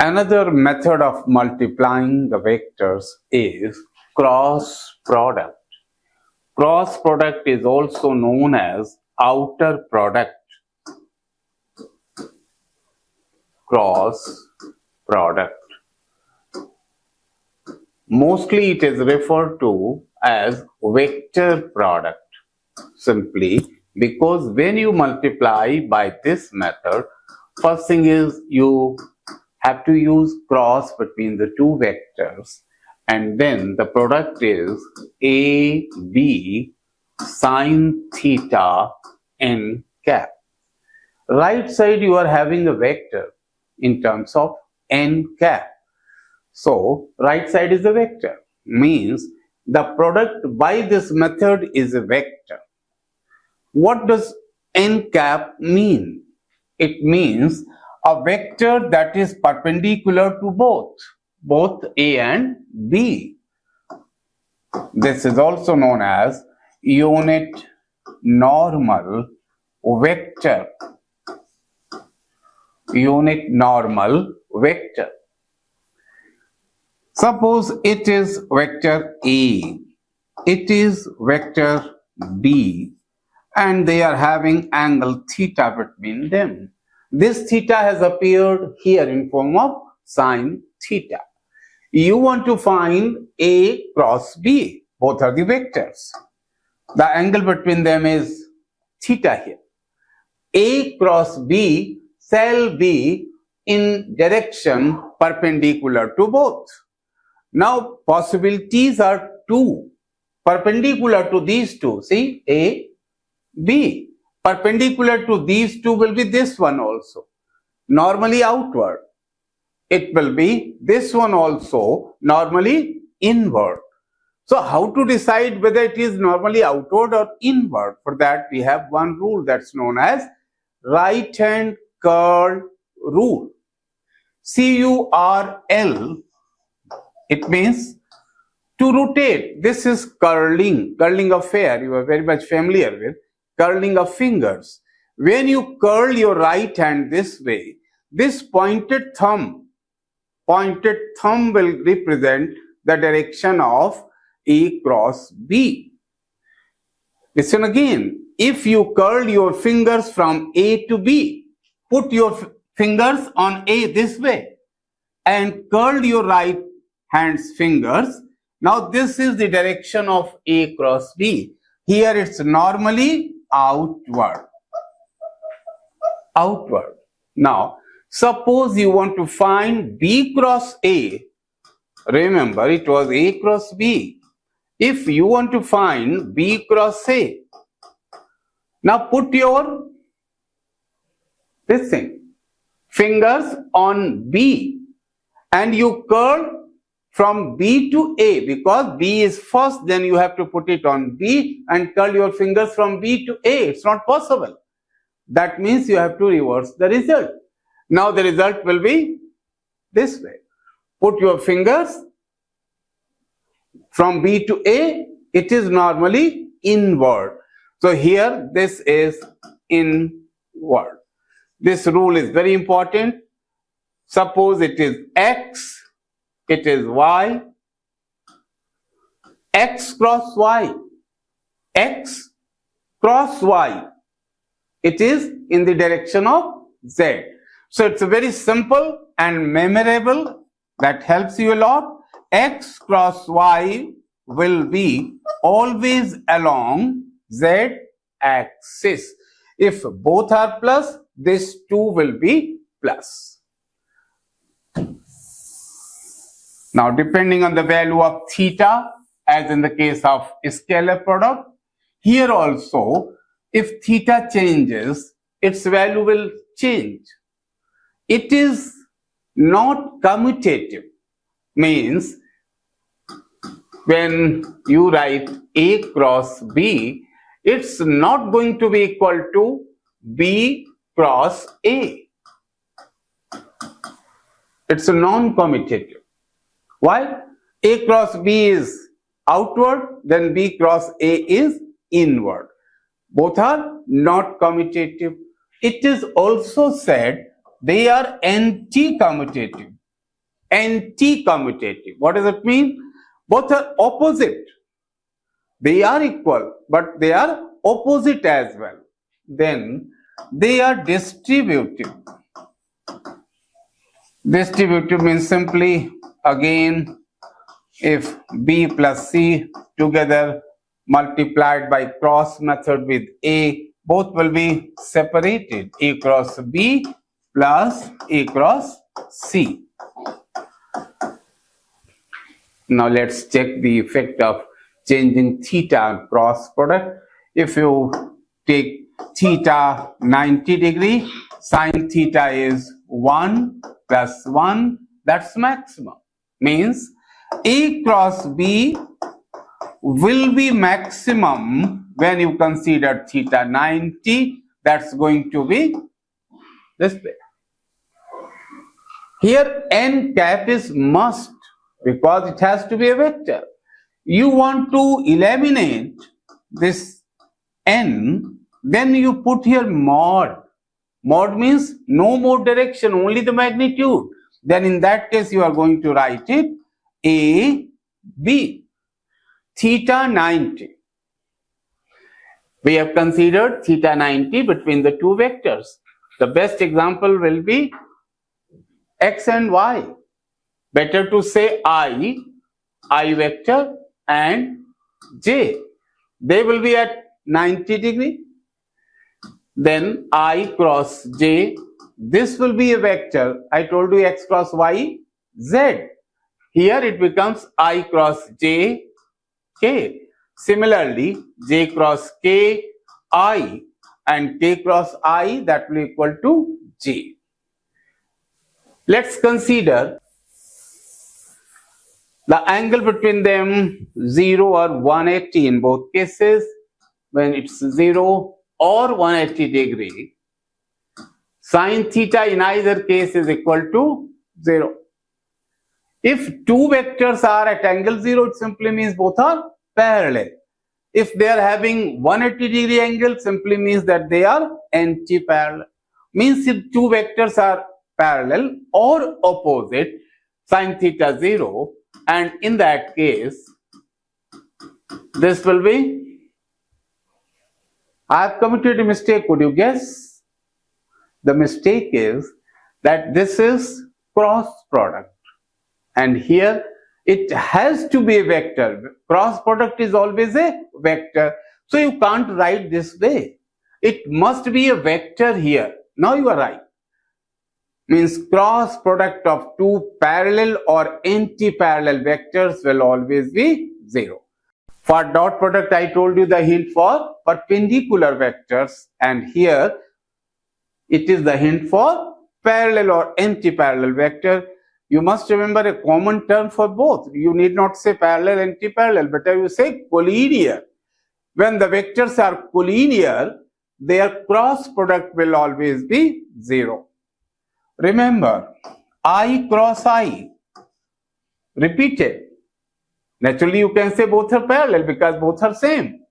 Another method of multiplying the vectors is cross product. Cross product is also known as outer product. Cross product. Mostly it is referred to as vector product, simply because when you multiply by this method, first thing is you have to use cross between the two vectors, and then the product is AB sine theta n cap. Right side you are having a vector in terms of n cap. So right side is a vector, means the product by this method is a vector. What does n cap mean? It means a vector that is perpendicular to both A and B. This is also known as unit normal vector. Unit normal vector. Suppose it is vector A, it is vector B, and they are having angle theta between them. This theta has appeared here in form of sine theta. You want to find A cross B. Both are the vectors. The angle between them is theta here. A cross B shall be in direction perpendicular to both. Now possibilities are two. Perpendicular to these two. See, A, B. Perpendicular to these two will be this one also. Normally outward. It will be this one also, normally inward. So how to decide whether it is normally outward or inward? For that we have one rule that's known as right hand curl rule. CURL, it means to rotate. This is curling of hair. You are very much familiar with curling of fingers. When you curl your right hand this way, this pointed thumb will represent the direction of A cross B. Listen again, if you curl your fingers from A to B, put your fingers on A this way and curl your right hand's fingers. Now this is the direction of A cross B. Here it's normally outward. Now suppose you want to find B cross A. Remember it was A cross B. If you want to find B cross A, now put your fingers on B and you curl from B to A, because B is first, then you have to put it on B and curl your fingers from B to A. It's not possible. That means you have to reverse the result. Now the result will be this way. Put your fingers from B to A, it is normally inward. So here this is inward. This rule is very important. Suppose it is X, it is Y, X cross Y, X cross Y, it is in the direction of Z. So it's very simple and memorable, that helps you a lot. X cross Y will be always along Z axis. If both are plus, this 2 will be plus. Now depending on the value of theta, as in the case of scalar product, here also if theta changes, its value will change. It is not commutative, means when you write A cross B, it's not going to be equal to B cross A. It's a non-commutative. Why? A cross B is outward, then B cross A is inward. Both are not commutative. It is also said they are anti-commutative. anti-commutative. What does it mean? Both are opposite. They are equal, but they are opposite as well. Then they are distributive. Distributive means simply, again, if B plus C together multiplied by cross method with A, both will be separated. A cross B plus A cross C. Now let's check the effect of changing theta and cross product. If you take theta 90 degree, sine theta is 1 plus 1, that's maximum. Means A cross B will be maximum when you consider theta 90, that's going to be this way. Here n cap is must because it has to be a vector. You want to eliminate this n, then you put here mod. Mod means no more direction, only the magnitude. Then in that case you are going to write it A, B. Theta 90. We have considered theta 90 between the two vectors. The best example will be x and y. Better to say I vector and j. They will be at 90 degree. Then I cross j. This will be a vector. I told you x cross y, z. Here it becomes I cross j, k. Similarly, j cross k, I, and k cross I, that will equal to j. Let's consider the angle between them 0 or 180 in both cases. When it's 0 or 180 degree, sine theta in either case is equal to 0. If two vectors are at angle 0, it simply means both are parallel. If they are having 180 degree angle, simply means that they are anti-parallel. Means if two vectors are parallel or opposite, sine theta 0, and in that case, this will be, I have committed a mistake. Could you guess? The mistake is that this is cross product. And here it has to be a vector. Cross product is always a vector. So you can't write this way. It must be a vector here. Now you are right. Means cross product of two parallel or anti-parallel vectors will always be 0. For dot product, I told you the hint for perpendicular vectors, and here it is the hint for parallel or anti-parallel vector. You must remember a common term for both. You need not say parallel, anti-parallel, but you say collinear. When the vectors are collinear, their cross product will always be 0. Remember, I cross I, repeated. Naturally, you can say both are parallel because both are same.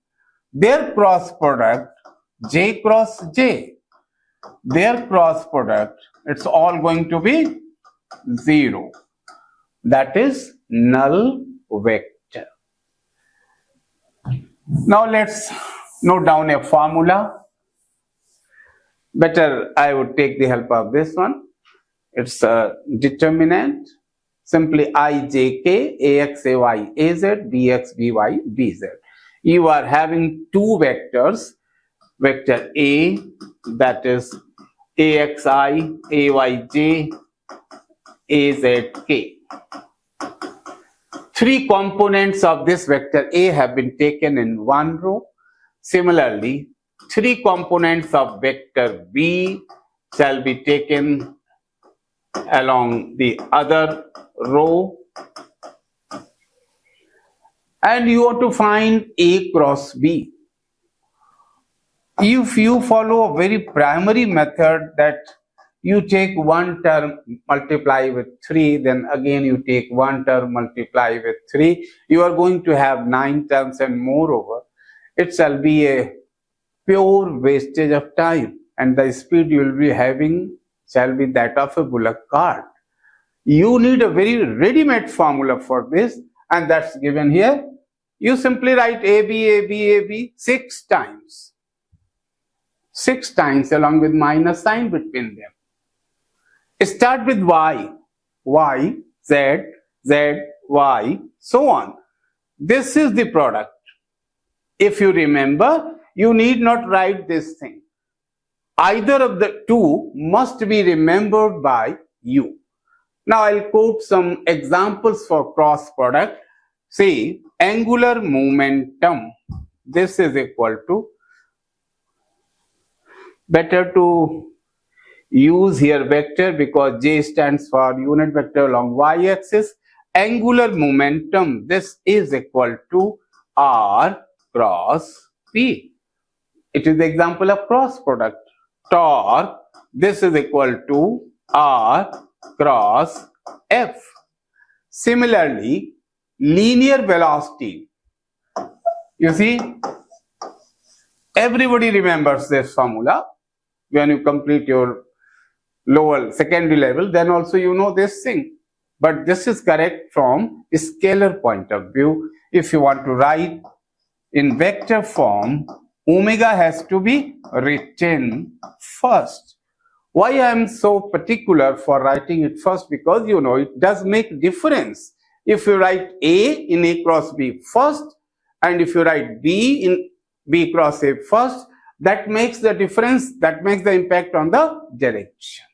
Their cross product, j cross j, their cross product, it's all going to be 0. That is null vector. Now let's note down a formula. Better I would take the help of this one. It's a determinant. Simply ijk, ax, ay, az, bx, by, bz. You are having two vectors. Vector A, that is axi, ayj, azk. Three components of this vector A have been taken in one row. Similarly, three components of vector B shall be taken along the other row, and you have to find A cross B. If you follow a very primary method that you take one term, multiply with 3, then again you take one term, multiply with 3, you are going to have 9 terms, and moreover, it shall be a pure wastage of time, and the speed you will be having shall be that of a bullock cart. You need a very ready-made formula for this, and that's given here. You simply write AB, AB, AB 6 times. 6 times along with minus sign between them. Start with Y. Y, Z, Z, Y, so on. This is the product. If you remember, you need not write this thing. Either of the two must be remembered by you. Now I'll quote some examples for cross product. See, angular momentum. This is equal to, better to use here vector because J stands for unit vector along y-axis. Angular momentum, this is equal to R cross P. It is the example of cross product. Torque, this is equal to R cross F. Similarly, linear velocity. You see, everybody remembers this formula. When you complete your lower secondary level, then also you know this thing. But this is correct from a scalar point of view. If you want to write in vector form, omega has to be written first. Why I am so particular for writing it first? Because you know it does make difference. If you write A in A cross B first, and if you write B in B cross A first, that makes the difference, that makes the impact on the direction.